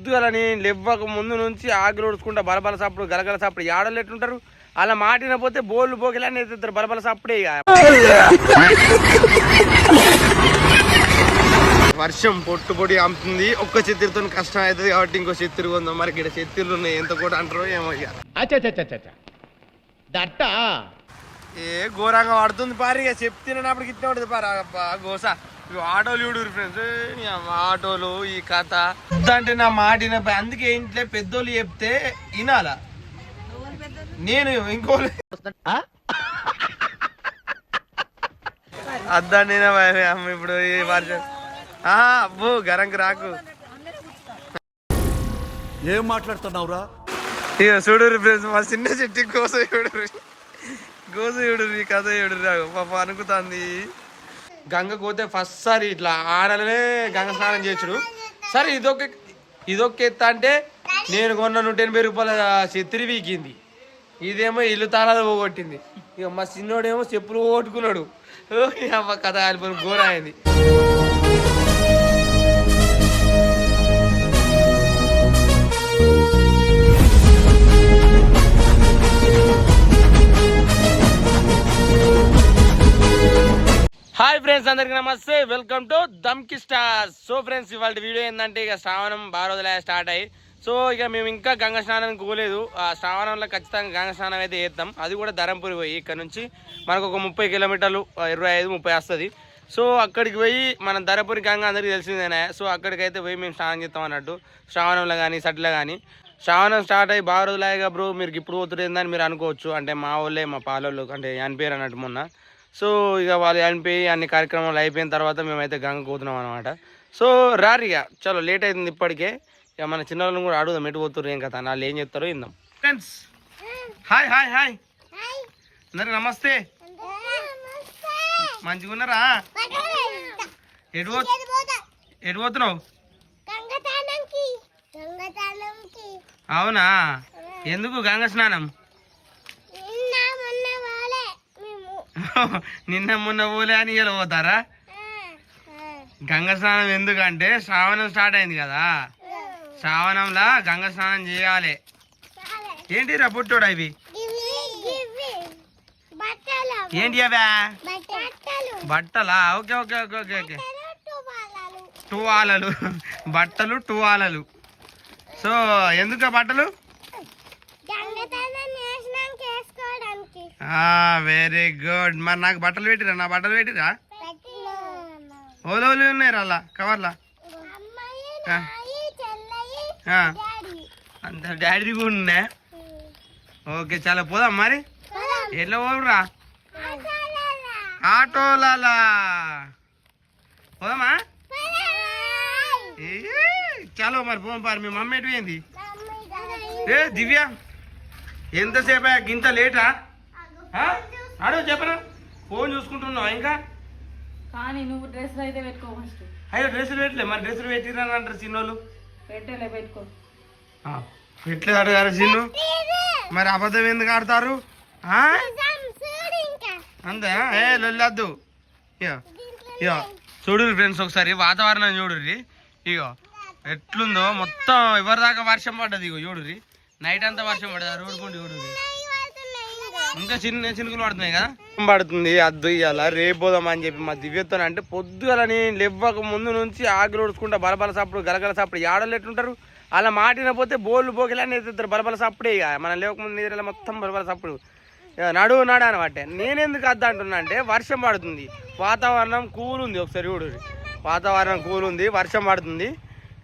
పొద్దుగలని లెవ్వక ముందు నుంచి ఆకులు ఉడుచుకుంటా బలబల సప్పుడు గలగల సప్పుడు ఆడలు ఎట్లుంటారు అలా మాటిన పోతే బోళ్ళు బోకిలని ఎత్తుతారు బలబల సప్పుడే. వర్షం పొట్టు పొడి అమ్ముతుంది. ఒక్క చిత్తిరితో కష్టం అవుతుంది కాబట్టి ఇంకో చిత్తిరి కొందాం. మరి ఇక్కడ చిత్తిర్లు ఉన్నాయి, ఎంత కూడా అంటారో ఏమో. ఏ ఘోరంగా పడుతుంది పారిగా చెప్తున్నప్పటికి ఇట్లా ఉంటుంది పారా గోస. ఆటోలు చూడు ఫ్రెండ్స్, ఆటోలు ఈ కథ అంటే నా మాటిన. అందుకే ఇంట్లో పెద్దోళ్ళు చెప్తే వినాలా. నేను ఇంకో అద్దండి ఇప్పుడు ఈ వర్షం అబ్బో గరంకి రాకు. ఏం మాట్లాడుతున్నావురా? ఇక చూడు ఫ్రెండ్స్, మా చిన్న చెట్టు గోస చూడు ఈ కథ చూడు పాప అనుకుతుంది. గంగ పోతే ఫస్ట్ సారి ఇట్లా ఆడలే గంగ స్నానం చేసుడు. సరే ఇదొక ఎత్త అంటే నేను కొన్న 180 రూపాయల చెత్తిరి వీకింది. ఇదేమో ఇల్లు తాళాలు పోగొట్టింది. ఇక మా చిన్నోడేమో చెప్పులు పోగొట్టుకున్నాడు. అమ్మ కథ కాలిపోయిన ఘోర అయింది. హాయ్ ఫ్రెండ్స్, అందరికి నమస్తే, welcome to Dhamki stars. So friends, ఇవాళ వీడియో ఏంటంటే ఇక శ్రావణం 12 రోజులే స్టార్ట్ అయ్యి. సో ఇక మేము ఇంకా గంగ స్నానానికి పోలేదు. ఆ శ్రావణంలో ఖచ్చితంగా గంగ స్నానం అయితే చేస్తాం. అది కూడా ధరంపూరి పోయి ఇక్కడ నుంచి మనకు ఒక 30 కిలోమీటర్లు 25-30 వస్తుంది. సో అక్కడికి పోయి మనం ధరంపూరి గంగ అందరికీ తెలిసిందేనా. సో అక్కడికైతే పోయి మేము స్నానం చేస్తాం అన్నట్టు. శ్రావణంలో కానీ సట్లో కానీ. శ్రావణం స్టార్ట్ అయ్యి 12 రోజులాగా బ్రో మీరు ఇప్పుడు పోతుందని మీరు అనుకోవచ్చు. అంటే మా వాళ్ళే మా పాలోళ్ళు అంటే చనిపోయారు అన్నట్టు మొన్న. సో ఇక వాళ్ళు చనిపోయి అన్ని కార్యక్రమాలు అయిపోయిన తర్వాత మేమైతే గంగ పోతున్నాం అనమాట. సో రారు ఇక చలో లేట్ అవుతుంది ఇప్పటికే. ఇక మన చిన్న వాళ్ళని కూడా అడుగుదాం ఎటు పోతున్నారు ఏం కదా, వాళ్ళు ఏం చెప్తారో ఇందాం. ఫ్రెండ్స్ హాయ్ హాయ్ హాయ్ అందరికి నమస్తే, మంచిగా ఉన్నారా? ఎటు పోతున్నావు? అవునా, ఎందుకు గంగ స్నానం? నిన్న మొన్న పోలే అని ఇలా పోతారా? గంగ స్నానం ఎందుకంటే శ్రావణం స్టార్ట్ అయింది కదా, శ్రావణంలో గంగ స్నానం చేయాలి. ఏంటి రా పుట్టోడా ఇవి? ఏంటి అవా? బట్టలా? Okay okay okay okay okay టువాలలు, బట్టలు టువాలలు. సో ఎందుకు బట్టలు? Very good. మరి నాకు బట్టలు పెట్టిరా? నా బట్టలు పెట్టిరా? ఓలోలు ఉన్నాయి అలా కవర్లా. అంత డాడీ కూడా ఉన్నా. ఓకే చాలా పోదాం. మరి ఎట్లా పోదురా? ఆటోలలా పోదామా? చలో మరి పోం. పారు మీ మమ్మీ ఎటు పోయింది? ఏ దివ్య ఎంతసేపు ఇంత లేటా? అడుగు చెప్పరా, ఫోన్ చూసుకుంటున్నావు ఇంకా? కానీ నువ్వు డ్రెస్సులు అయితే పెట్టుకో ఫస్ట్. అయ్యో డ్రెస్సులు పెట్టలే. మరి డ్రెస్సులు పెట్టిరా అంటారు చిన్నోళ్ళు. పెట్టలే, పెట్టుకో. పెట్టలేదు అడగారు చిన్ను. మరి అబద్ధం ఎందుకు ఆడతారు? అంతే ఏ లొల్లద్దు. ఇగో చూడు ఫ్రెండ్స్, ఒకసారి వాతావరణం చూడుర్రి. ఇగో ఎట్లుందో మొత్తం. ఎవరిదాకా వర్షం పడ్డది. ఇగో చూడుర్రి, నైట్ అంతా వర్షం పడ్డది. రోడ్డు కొండి చూడుర్రి, ఇంకా చిన్న చినుకులు పడుతున్నాయి కదా. పడుతుంది అద్దు ఇవాళ రేపు పోదాం అని చెప్పి మా దివ్యతో. అంటే పొద్దుగలని లెవ్వక ముందు నుంచి ఆకులు ఉడుచుకుంటా బలబల సప్పుడు గలగల సప్పుడు ఆడలు ఎట్లుంటారు అలా మాటిన పోతే బోళ్ళు బోకిలని ఎత్తుతారు బలబల సప్పుడే. ఇక మనం లేవకముందు నీళ్ళ మొత్తం బలబల సప్పుడు నడువు నాడు అనమాట. నేనెందుకు అద్దు అంటున్నా అంటే వర్షం పడుతుంది, వాతావరణం కూల్ ఉంది. ఒకసారి చూడు, వాతావరణం కూల్ ఉంది, వర్షం పడుతుంది.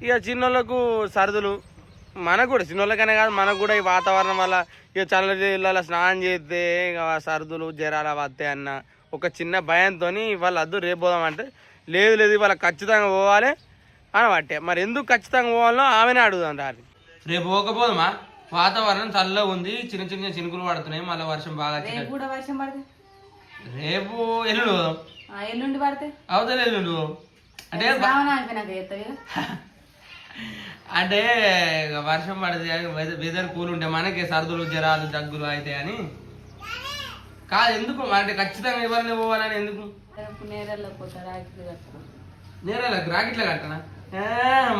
ఇక చిన్నోళ్ళకు సరదులు, మనకు కూడా చిన్నోళ్ళకనే కాదు మనకు కూడా ఈ వాతావరణం వల్ల ఇక చల్ల స్నానం చేస్తే ఇక సర్దులు జ్వరాలు వస్తాయి అన్న ఒక చిన్న భయంతో ఇవాళ వద్దు రేపు పోదామంటే లేదు ఇవాళ ఖచ్చితంగా పోవాలి అనబట్టే. మరి ఎందుకు ఖచ్చితంగా పోవాలో ఆమెనే అడుగుదాం. రాలి రేపు పోకపోదామా? వాతావరణం చల్లగా ఉంది, చిన్న చిన్న చినుకులు పడుతున్నాయి, మళ్ళీ వర్షం బాగా. రేపు ఎల్లుండి పోదాం. ఎల్లుండి పడితే అవుతుంది ఎల్లుండి అంటే అంటే వర్షం పడితే వెదర్ కూల్ ఉంటే మనకి సర్దులు జ్వరాలు దగ్గులు అవుతాయి అని కాదు. ఎందుకు అంటే ఖచ్చితంగా ఎవరిని పోవాలని ఎందుకు? నేరళ్ళకి నేరళ్ళకి రాకెట్లా కట్టనా?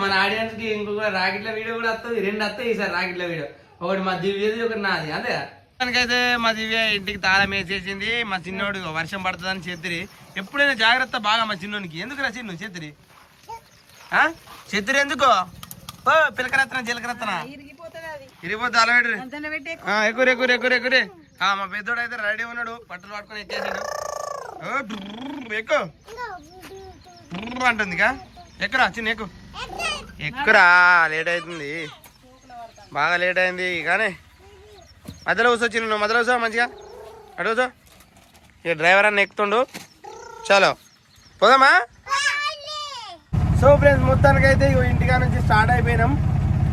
మన ఆడియన్స్ కి ఇంకొక రాకెట్ల వీడియో కూడా వస్తుంది, 2 వస్తాయి ఈసారి రాకెట్ల వీడియో. ఒకటి మా దివ్యది, ఒకటి నాది. అంతే దానికైతే మా దివ్య ఇంటికి తాళం వేసేసింది. మా చిన్నోడు వర్షం పడుతుందని చెత్తిరి. ఎప్పుడైనా జాగ్రత్త బాగా మా చిన్నోనికి. ఎందుకురా చిన్ను చెత్తిరి? చెత్తిరి ఎందుకో? ఓ పిలకరత్తన జీలకరత్తన ఇరిగిపోతే అలా ఎక్కురే ఎక్కురే ఎక్కురే ఎక్కురే. మా పెద్దోడు అయితే రెడీ ఉన్నాడు, బట్టలు పట్టుకొని ఎక్కేసాడు. ఎక్కు అంటుందిగా. ఎక్కరా చిన్న ఎక్కు ఎక్కురా. లేట్ అవుతుంది, బాగా లేట్ అయింది. కానీ మధ్యలో కూర్చో చిన్న, నువ్వు మధ్యలో కూర్చో మంచిగా. అటు కూర్చో. ఇక డ్రైవర్ అన్న ఎక్కుతుండు. చలో పోదామా? సో ఫ్రెండ్స్ మొత్తానికైతే ఇక ఇంటికా నుంచి స్టార్ట్ అయిపోయినాం.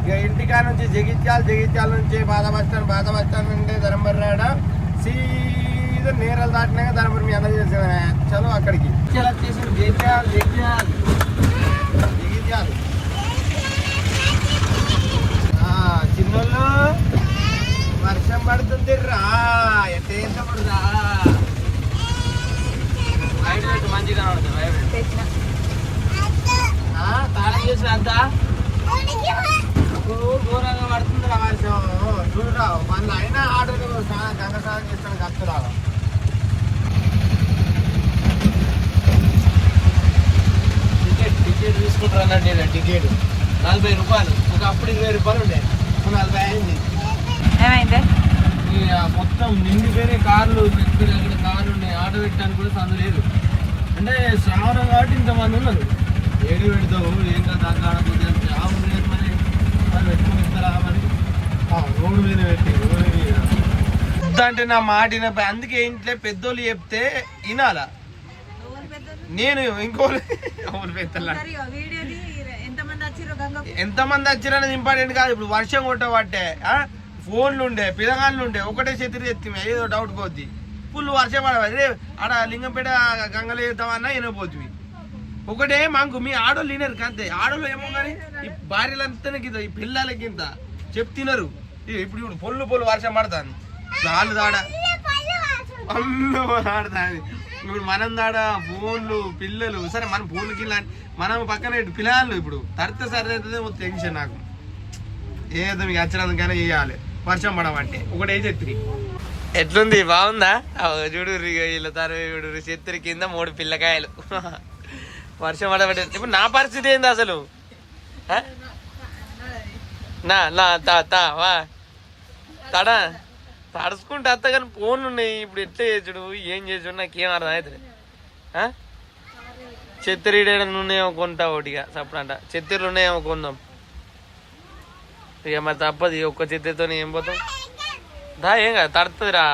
ఇక ఇంటికా నుంచి జగిత్యాల నుంచి బాధ బస్ స్టాండ్ నుండి ధర్మరాడ సీదా నేరలు దాటినాక ధర్మపురి మీ అందరూ తెలిసిన. చలో అక్కడికి వచ్చేసి జగిత్యాల చిన్నోళ్ళు వర్షం పడుతుంది రా. ఎట్టేటప్పుడు రా లైట్ పెట్టు మంచిగా కనబడుతుంది. తాళం చేసిన అంతా ఘోరంగా పడుతుంది రా వర్షం. చూడరా మళ్ళీ అయినా ఆటోలు గంగ స్నానం చేస్తాను కత్తురా. టికెట్ తీసుకుంటారు అన్నట్టు. టికెట్ 40 రూపాయలు. ఒకప్పుడు 20 రూపాయలు ఉండే, 40 అయింది. ఏమైంది? మొత్తం నిండిపోయినాయి కార్లు. ఎక్కడ కార్లు ఉన్నాయి, ఆటో పెట్టడానికి కూడా సందు లేదు. అంటే శ్రావణం కాబట్టి ఇంతమంది ఉన్నారు. ఏడు పెడతావు ఏంటో దాంట్లో ఆడకపోతే జాబు లేదు. మరి వాళ్ళు పెట్టుకుని ఇస్తారా? మరి రోడ్డు మీద పెట్టి రోడ్డు మీద అంటే నా మాట వినపై. అందుకే ఇంట్లో పెద్దోళ్ళు చెప్తే వినాలా. నేను ఇంకోళ్ళు ఎంతమంది వచ్చిరనేది ఇంపార్టెంట్ కాదు. ఇప్పుడు వర్షం కొట్టబట్టే ఫోన్లు ఉండే, పిల్లగాళ్ళు ఉండే, ఒకటే చేతిరి ఎత్తిమే ఏదో డౌట్ పోద్ది. ఫుల్ వర్షం పడవాలి. ఆడ లింగంపేట గంగలు వేద్దామన్నా వినపోతుంది. ఒకటే మాకు మీ ఆడోళ్ళు తినరు అంతే. ఆడోళ్ళు ఏమో కానీ ఈ భార్యలంతానే కింద, ఈ పిల్లలకి ఇంత చెప్తున్నారు. ఇప్పుడు పొల్లు వర్షం పడుతుంది. వాళ్ళు దాడ ఆడుతుంది. ఇప్పుడు మనం దాడ ఫోన్లు పిల్లలు. సరే మన ఫోన్కి మనం పక్కన పిల్లలు ఇప్పుడు తడితే సరే అవుతుంది. టెన్షన్ నాకు ఏదో మీకు వచ్చినందుకైనా చేయాలి. వర్షం పడమంటే ఒకటే చెత్తిరి. ఎట్లుంది? బాగుందా? చూడు వీళ్ళ తరవి చూడు. చెత్తిరి కింద 3 పిల్లకాయలు. వర్షం పడబట్టే. ఇప్పుడు నా పరిస్థితి ఏంది అసలు? తడా తడుచుకుంటే అత్త కానీ ఫోన్లు ఉన్నాయి. ఇప్పుడు ఎట్లా చేసుడు, ఏం చేసుడు నాకేం అర్థం అవుతుంది. చెత్తరీడేళ్ళు ఉన్నాయేమో కొంటా ఒకటిగా సప్పుడంట. చెత్తీరులు ఉన్నాయేమో కొందాం. ఇక మరి తప్పదు. ఒక్క చెత్తతో ఏం పోతాం? దా ఏం కదా తడుతుందిరా.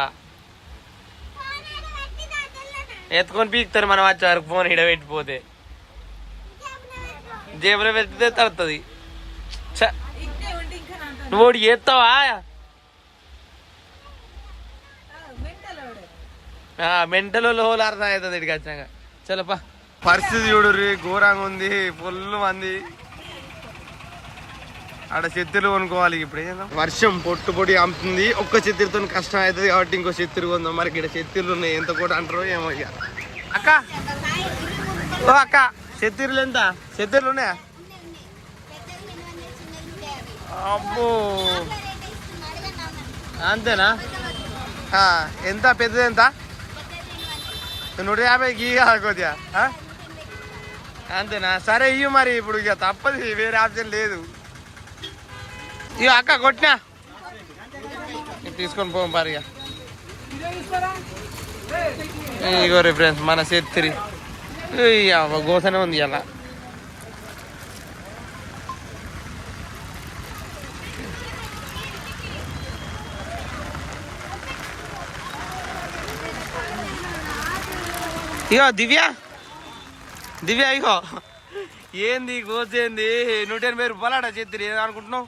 ఎత్తుకొని పీకుతారు మనం వచ్చే వరకు. ఫోన్ ఇడ పెట్టిపోతే జేబులో పెట్టితే తడుతుంది. నువ్వు ఒకటి చేస్తావా? మెంటల్ హోల్ అర్థం అవుతుంది ఇక్కడికి వచ్చాక. చలోపా. పరిస్థితి చూడు ఘోరంగా ఉంది. ఫుల్ మంది ఆడ చెత్తీరు కొనుక్కోవాలి. ఇప్పుడు వర్షం పొట్టు అమ్ముతుంది. ఒక్క చెత్తీరుతో కష్టం అవుతుంది కాబట్టి ఇంకో చెత్తీరు కొందాం. మరి ఇక్కడ చెత్తీరులు ఉన్నాయి. ఎంత కూడా అంటారో ఏమో. ఇక అక్క, ఓ అక్క, చెత్తీరులు ఎంత? చెత్తీరులు ఉన్నాయా? అబ్బో అంతేనా? ఎంత పెద్దది? ఎంత? 150 గీగా కొద్దిగా అంతేనా? సరే ఇయ్యి మరి. ఇప్పుడు ఇక తప్పదు, వేరే ఆప్షన్ లేదు. ఇక అక్క కొట్టినా తీసుకొని పోం పారిగా. ఇగో ఫ్రెండ్స్ మన చెత్తిరి గోసనే ఉంది అలా. ఇగో దివ్య ఇగో ఏంది గోసేంది? 180 రూపాయలు ఆడ చెత్తిరి. ఏదో అనుకుంటున్నావు?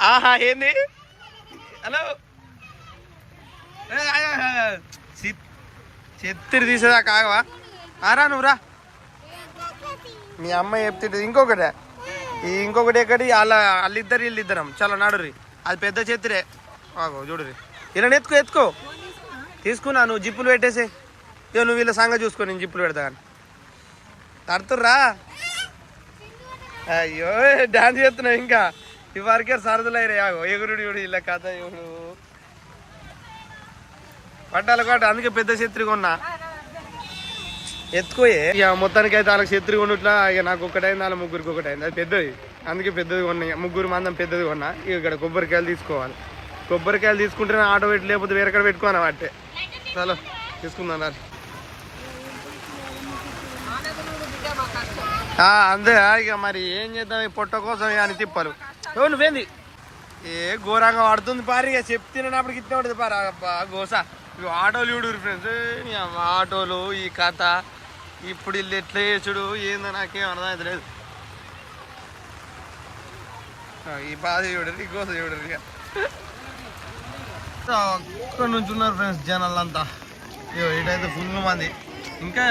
ఆహా ఏంది? హలో చెత్తిరి తీసేదా కాగవా? ఆరా నువ్వు రా. మీ అమ్మ చెప్తుంటది. ఇంకొకటి ఎక్కడి వాళ్ళిద్దరు వీళ్ళిద్దరం. చలో నడురి. అది పెద్ద చెత్తిరే. చూడురి. ఇలా ఎత్తుకో తీసుకున్నా. నువ్వు జిప్పులు పెట్టేసి ఇక నువ్వు వీళ్ళ సంగతి చూసుకో. నేను జిప్పులు పెడతా కానీ తడుతుర్రా. అయ్యో డాన్స్ చేస్తున్నావు ఇంకా ఇవరకే సరదులైరే ఆగో ఎగురుడు చూడు ఇలా కథ చూడు పట్టాలి కొట్ట అందుకే పెద్ద ఛత్రి కొన్నా ఎత్తుకోయే ఇక మొత్తానికి అయితే వాళ్ళకి ఛత్రి కొన్నట్లా ఇక నాకు ఒకటైంది వాళ్ళ ముగ్గురికి ఒకటైంది అది పెద్దది అందుకే పెద్దది కొన్నా ముగ్గురు మందం పెద్దది కొన్నా ఇక ఇక్కడ కొబ్బరికాయలు తీసుకోవాలి కొబ్బరికాయలు తీసుకుంటేనే ఆటో పెట్టి లేకపోతే వేరేక్కడ పెట్టుకోను వాటే చలో తీసుకుందాం అంతే ఇక మరి ఏం చేద్దాం ఈ పొట్ట కోసం అని తిప్పాలి నువ్వేంది ఏ ఘోరంగా పడుతుంది పారి ఇక చెప్తున్నప్పటికి ఇట్లా ఉంటుంది పారా గోస ఇవి ఆటోలు చూడు ఫ్రెండ్స్ ఆటోలు ఈ కథ ఇప్పుడు ఇల్లు ఎట్లా చేసుడు ఏందో నాకేం అర్థమైతే లేదు ఈ బాధ చూడరు ఈ గోస చూడరు ఇక అక్కడ నుంచి ఉన్నారు ఫ్రెండ్స్ జనాలంతా ఇటైతే ఫుల్ మంది ఇంకా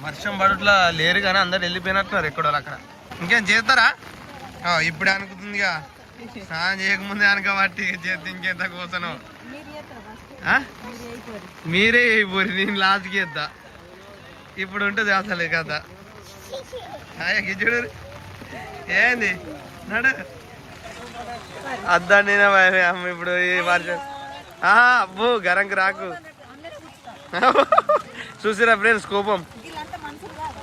వర్షం పడట్లా లేరు కానీ అందరు వెళ్ళిపోయినట్టున్నారు ఎక్కడో అక్కడ ఇంకేం చేస్తారా ఇప్పుడు అనుకుతుందిగా స్నానం చేయకముందే అనుక బట్టి చేస్తే ఇంకెంత కోసను మీరే అయిపోయి నేను లాస్ట్కి చేద్దా ఇప్పుడు ఉంటుంది అసలు కదా చూడు ఏంది నడు అద్దా నేనే అమ్మ ఇప్పుడు వర్షం అబ్బో గరంకి రాకు చూసిరా ఫ్రెండ్స్ కోపం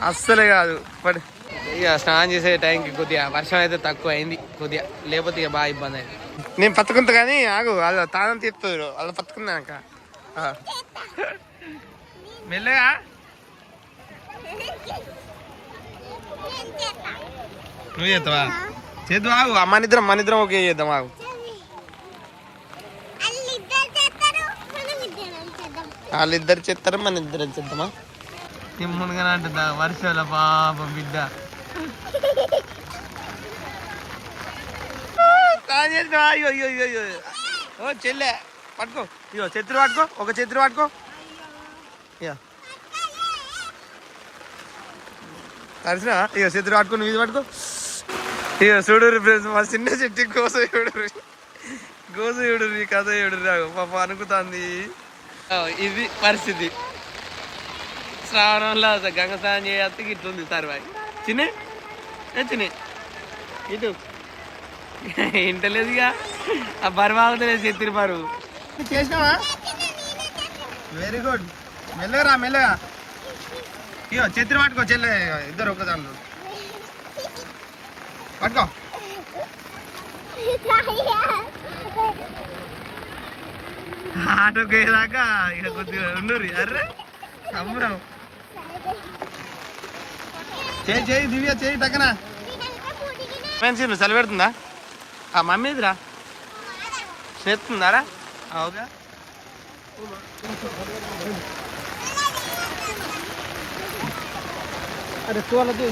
అస్సలే కాదు పడి ఇక స్నానం చేసే టైంకి కొద్దిగా వర్షం అయితే తక్కువ అయింది కొద్దిగా లేకపోతే ఇక బాగా ఇబ్బంది అయింది నేను పట్టుకుంటా కానీ ఆగు వాళ్ళ తానం తీస్తుంది వాళ్ళ పట్టుకున్నాక మెల్లగా నువ్వు చేస్తావా చేద్దాం ఆగు మనిద్దరం ఓకే చేద్దాం ఆగు వాళ్ళిద్దరు చేస్తారు మన ఇద్దరు చేద్దామా తిమ్ముడుగానే అంటుందా వర్షాల పాపం బిడ్డ అయ్యో అయ్యో అయ్యో ఓ చెల్లె పట్టుకో ఇగో ఛత్రి పట్టుకో ఒక ఛత్రి పట్టుకో ఇక తడిసినా ఇగో ఛత్రి పట్టుకో నువ్వు ఇది పట్టుకో ఇగో చూడరు ఫ్రెండ్స్ మా చిన్న చెట్టు గోస చూడరు ఈ కథ చూడరు రాగు పాప అనుకుతుంది ఇది పరిస్థితి శ్రావణంలో గంగ స్నానం చేస్తే ఇట్లుంది తర్వాయి చిన్న ఇటు ఇంటలేదుగా ఆ బరువు ఆగుతలేదు చెత్తిరి బరువు చేసినావా వెరీ గుడ్ మెల్లగా మెల్లగా ఇగో చెత్తిరి పట్టుకో చెల్లె ఇద్దరు ఒక దాంట్లో పట్టుకో ఆటోకి దాకా ఇక కొద్దిగా ఉండరు అర్రే సంబరం చేయి దివ్య చేయి టక్కన నువ్వు చలి పెడుతుందా ఆ మమ్మీదిరా చేస్తుందారా అవుగా అరే తోలదు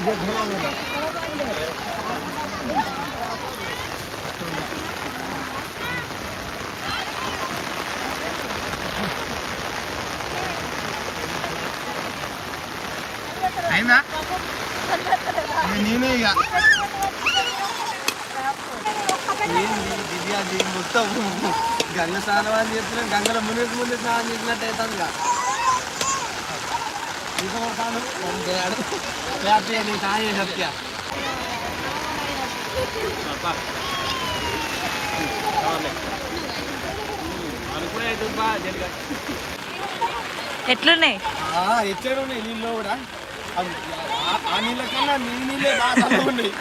అయిందా నేనే ఇక దివ్యాది మొత్తం గంగ స్నానం అని చెప్తున్నాం గంగలో ముందు స్నానం చేసినట్టు అవుతుంది హ్యాపీ అని సాయం చేసా అనుకునే అవుతుంది బాగా జరిగా ఎట్లున్నాయి ఎట్లా ఉన్నాయి నీళ్ళు కూడా ఆ నీళ్ళ కన్నా నీ నీళ్ళే బాగా ఉన్నాయి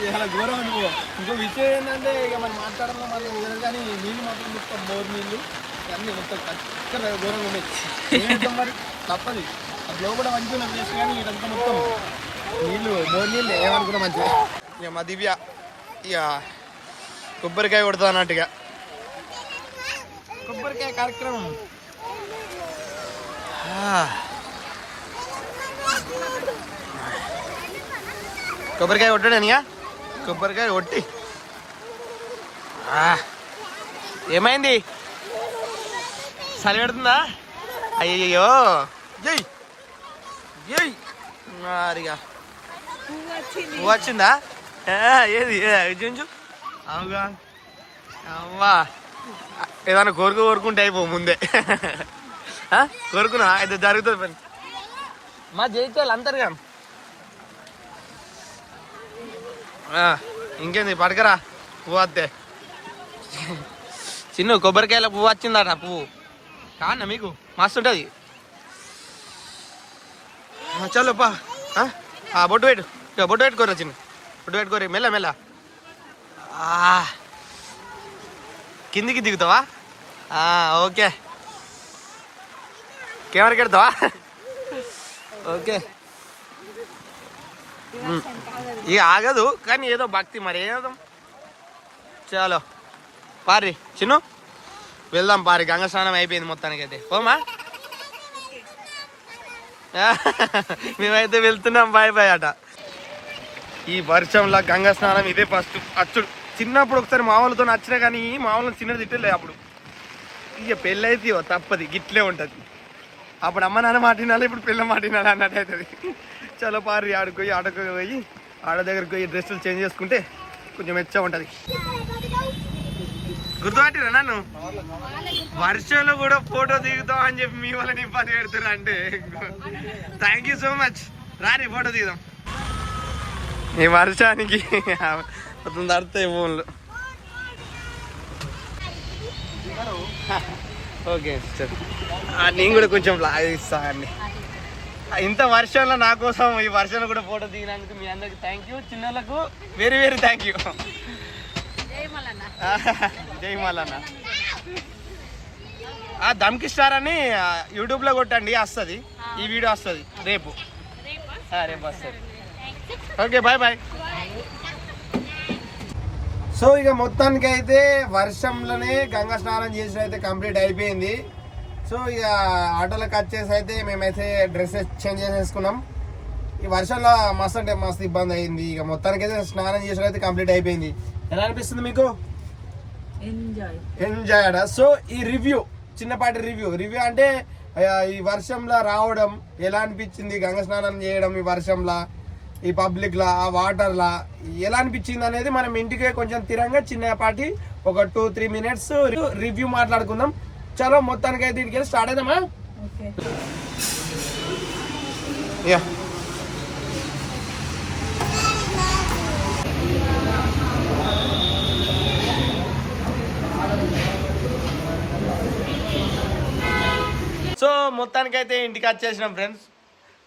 ఇలా ఘోరం అనుకో ఇంకో విషయం ఏంటంటే ఇక మనం మాట్లాడడం మనం కానీ నీళ్ళు మాత్రం మొత్తం బోర్ నీళ్ళు అన్నీ మొత్తం కరెక్ట్గా ఘోరంగా ఉన్నాయి మరి తప్పది అది కూడా మంచిగా చేసి కానీ ఇదంతా మొత్తం నీళ్ళు బోర్ నీళ్ళు ఏమనుకున్నా మంచిగా ఇక మా దివ్య ఇక కొబ్బరికాయ కొడతా అన్నట్టుగా కొబ్బరికాయ కార్యక్రమం కొబ్బరికాయ కొట్టాడనియా కొబ్బరికాయ కొట్టి ఏమైంది చలి పెడుతుందా అయ్యయ్యో జై జై మరిగా పువ్వు వచ్చిందా ఏది చూంచు అవుగా అమ్మా ఏదన్నా కోరుకుంటే అయిపో ముందే కోరుకున్నా అయితే జరుగుతుంది పని మా జైతాలు అంతరుగా ఇంకేంది పడకరా పువ్వు వస్తే చిన్న కొబ్బరికాయల పువ్వు వచ్చిందట పువ్వు కానా మీకు మస్తు ఉంటుంది చలో పా బొట్టు పెట్టు ఇక బొట్టు పెట్టుకోరా చిన్న బొట్టు పెట్టుకోరి మెల్ల మెల్ల కిందికి దిగుతావా ఓకే కెమెరాకి వెళ్తావా ఓకే ఇక ఆగదు కానీ ఏదో భక్తి మరి ఏదో చాలో పారి చిన్ను వెళ్దాం పారి గంగ స్నానం అయిపోయింది మొత్తానికి అయితే పోమా మేమైతే వెళ్తున్నాం బాయ్ బాయ్ అట ఈ వర్షంలో గంగ స్నానం ఇదే ఫస్ట్ అచ్చుడు చిన్నప్పుడు ఒకసారి మామూలుతో నచ్చినా కానీ మామూలు చిన్నది తిట్టలే అప్పుడు ఇక పెళ్ళి అయితే తప్పది గిట్లే ఉంటుంది అప్పుడు అమ్మ నాన్న మాటినాలి ఇప్పుడు పిల్ల మాటినాలి అన్నట్టు అవుతుంది చలో పారి ఆడుకోయి పోయి ఆడ దగ్గరికి పోయి డ్రెస్సులు చేంజ్ చేసుకుంటే కొంచెం మెచ్చగా ఉంటుంది గుర్తుపట్టిరా నన్ను వర్షంలో కూడా ఫోటో దిగుతాం అని చెప్పి మీ వాళ్ళని ఇబ్బంది పెడుతున్నా అంటే థ్యాంక్ యూ సో మచ్ రాని ఫోటో దిగుదాం ఈ వర్షానికి మొత్తం తడుతాయి ఫోన్లు ఓకే సార్ నేను కూడా కొంచెం ఇస్తా అండి ఇంత వర్షంలో నా కోసం ఈ వర్షంలో కూడా ఫోటో దిగినందుకు మీ అందరికి థ్యాంక్ యూ చిన్నలకు వెరీ వెరీ థ్యాంక్ యూ జై మల్లన్న దమ్కి స్టార్ అని యూట్యూబ్లో కొట్టండి వస్తుంది ఈ వీడియో వస్తుంది రేపు వస్తుంది ఓకే బాయ్ బాయ్ సో ఇక మొత్తానికి అయితే వర్షంలోనే గంగా స్నానం చేసి అయితే కంప్లీట్ అయిపోయింది సో ఇక ఆటోలకు వచ్చేసి అయితే మేమైతే డ్రెస్సెస్ చేంజ్ చేసేసుకున్నాం ఈ వర్షంలో మస్తు అంటే మస్తు ఇబ్బంది అయింది ఇక మొత్తానికి అయితే స్నానం చేసిన అయితే కంప్లీట్ అయిపోయింది ఎలా అనిపిస్తుంది మీకు ఎంజాయ్ అడా సో ఈ రివ్యూ చిన్నపాటి రివ్యూ అంటే ఈ వర్షంలో రావడం ఎలా అనిపించింది గంగ స్నానం చేయడం ఈ వర్షంలో ఈ పబ్లిక్ లా ఆ వాటర్ లా ఎలా అనిపించింది అనేది మనం ఇంటికి కొంచెం తిరంగా చిన్నపాటి ఒక 2-3 మినిట్స్ రివ్యూ మాట్లాడుకుందాం చలో మొత్తానికి అయితే ఇంటికి స్టార్ట్ అవుదామా యా సో మొత్తానికైతే ఇంటికి వచ్చేసినాం ఫ్రెండ్స్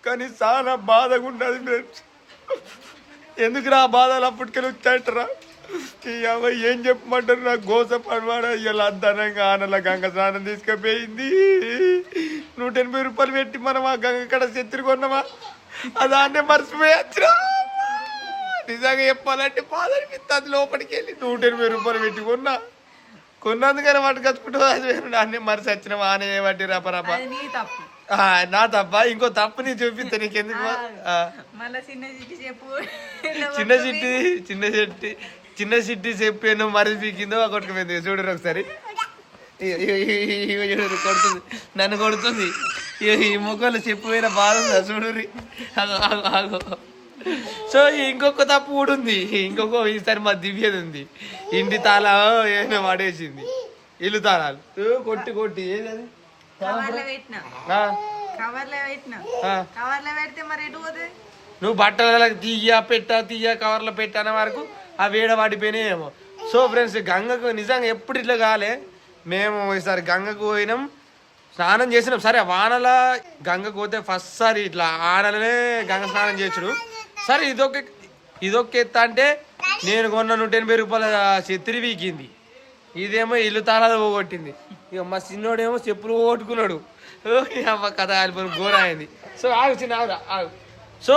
కానీ చాలా బాధగా ఉండదు ఫ్రెండ్స్ ఎందుకురా బాధలు అప్పటికెళ్ళి వచ్చాయటరా ఏం చెప్పమంటారు నాకు గోస పడవాడ ఇలా అద్దనంగా ఆనల గంగ స్నానం తీసుకుపోయింది 180 రూపాయలు పెట్టి మనం ఆ గంగ కడ చెత్తిరి కొన్నామా అదాన్నే మర్చిపోయచ్చురా నిజంగా చెప్పాలంటే బాధ అనిపిస్తుంది లోపలికి వెళ్ళి 180 రూపాయలు పెట్టి కొన్నందుకనే వాటి కట్టుకుంటూ అది వేరు అన్నీ మరిచి వచ్చినావా అనే వాటి రపరప నా తప్ప ఇంకో తప్పు నీ చూపిస్తా నీకెందుకు చిన్న చిట్టి చెప్పాను మరి పీకిందో కొట్టుకుపోయింది చూడరు ఒకసారి కొడుతుంది నన్ను కొడుతుంది ఈ ముఖంలో చెప్పిపోయిన బాధ ఉందా చూడురి సో ఇంకొక తప్పు కూడా ఉంది ఇంకొక ఈసారి మా దివ్యది ఉంది ఇంటి తాళా ఏమైనా పడేసింది ఇల్లు తాళాలు కొట్టి ఏదది నువ్వు బట్టలకు తీయ కవర్లో పెట్టాన వరకు ఆ వేడ వాడిపోయినాయేమో సో ఫ్రెండ్స్ గంగకు నిజంగా ఎప్పుడు ఇట్లా కాలే మేము ఈసారి గంగకు పోయినాం స్నానం చేసినాం సరే వానల గంగకు పోతే ఫస్ట్ సారి ఇట్లా ఆనలనే గంగ స్నానం చేసుడు సరే ఇదొక ఎత్త అంటే నేను కొన్న 180 రూపాయల చెత్తిరి వీకింది ఇదేమో ఇల్లు తాళాలు పోగొట్టింది ఇక మా చిన్నోడేమో చెప్పులు పోగొట్టుకున్నాడు అమ్మ కథ ఆలిపోయిన ఘోర అయింది సో ఆగు చిన్న ఆగు సో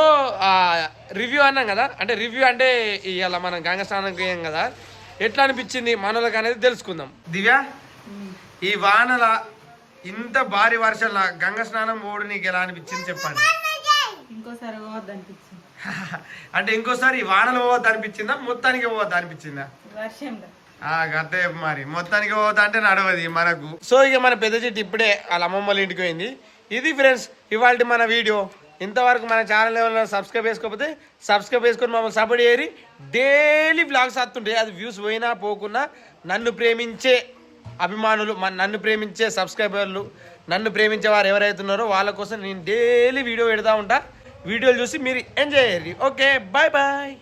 రివ్యూ అన్నాం కదా అంటే రివ్యూ అంటే ఇవాళ మనం గంగ స్నానం చేయం కదా ఎట్లా అనిపించింది మనోళ్ళకి అనేది తెలుసుకుందాం దివ్య ఈ వానల ఇంత భారీ వర్షంలో గంగ స్నానం పోవడం నీకు ఎలా అనిపించింది చెప్పండి ఇంకోసారి పోవద్దు అనిపించింది అంటే ఇంకోసారి ఈ వానలు పోవద్దు అనిపించిందా మొత్తానికి పోవద్దు అనిపించిందా వర్షంలో అంతే మరి మొత్తానికి పోతా అంటే నడవది మనకు సో ఇక మన పెద్ద చెట్టు ఇప్పుడే వాళ్ళ అమ్మమ్మ వాళ్ళ ఇంటికి పోయింది ఇది ఫ్రెండ్స్ ఇవాళ మన వీడియో ఇంతవరకు మన ఛానల్ ఏమైనా సబ్స్క్రైబ్ చేసుకోకపోతే సబ్స్క్రైబ్ చేసుకొని మమ్మల్ని సపోర్ట్ చేయరి డైలీ బ్లాగ్స్ వస్తుంటాయి అది వ్యూస్ పోయినా పోకున్నా నన్ను ప్రేమించే అభిమానులు నన్ను ప్రేమించే సబ్స్క్రైబర్లు నన్ను ప్రేమించే వారు ఎవరైతే ఉన్నారో వాళ్ళ కోసం నేను డైలీ వీడియో పెడతా ఉంటా వీడియోలు చూసి మీరు ఎంజాయ్ చేయరు ఓకే బాయ్ బాయ్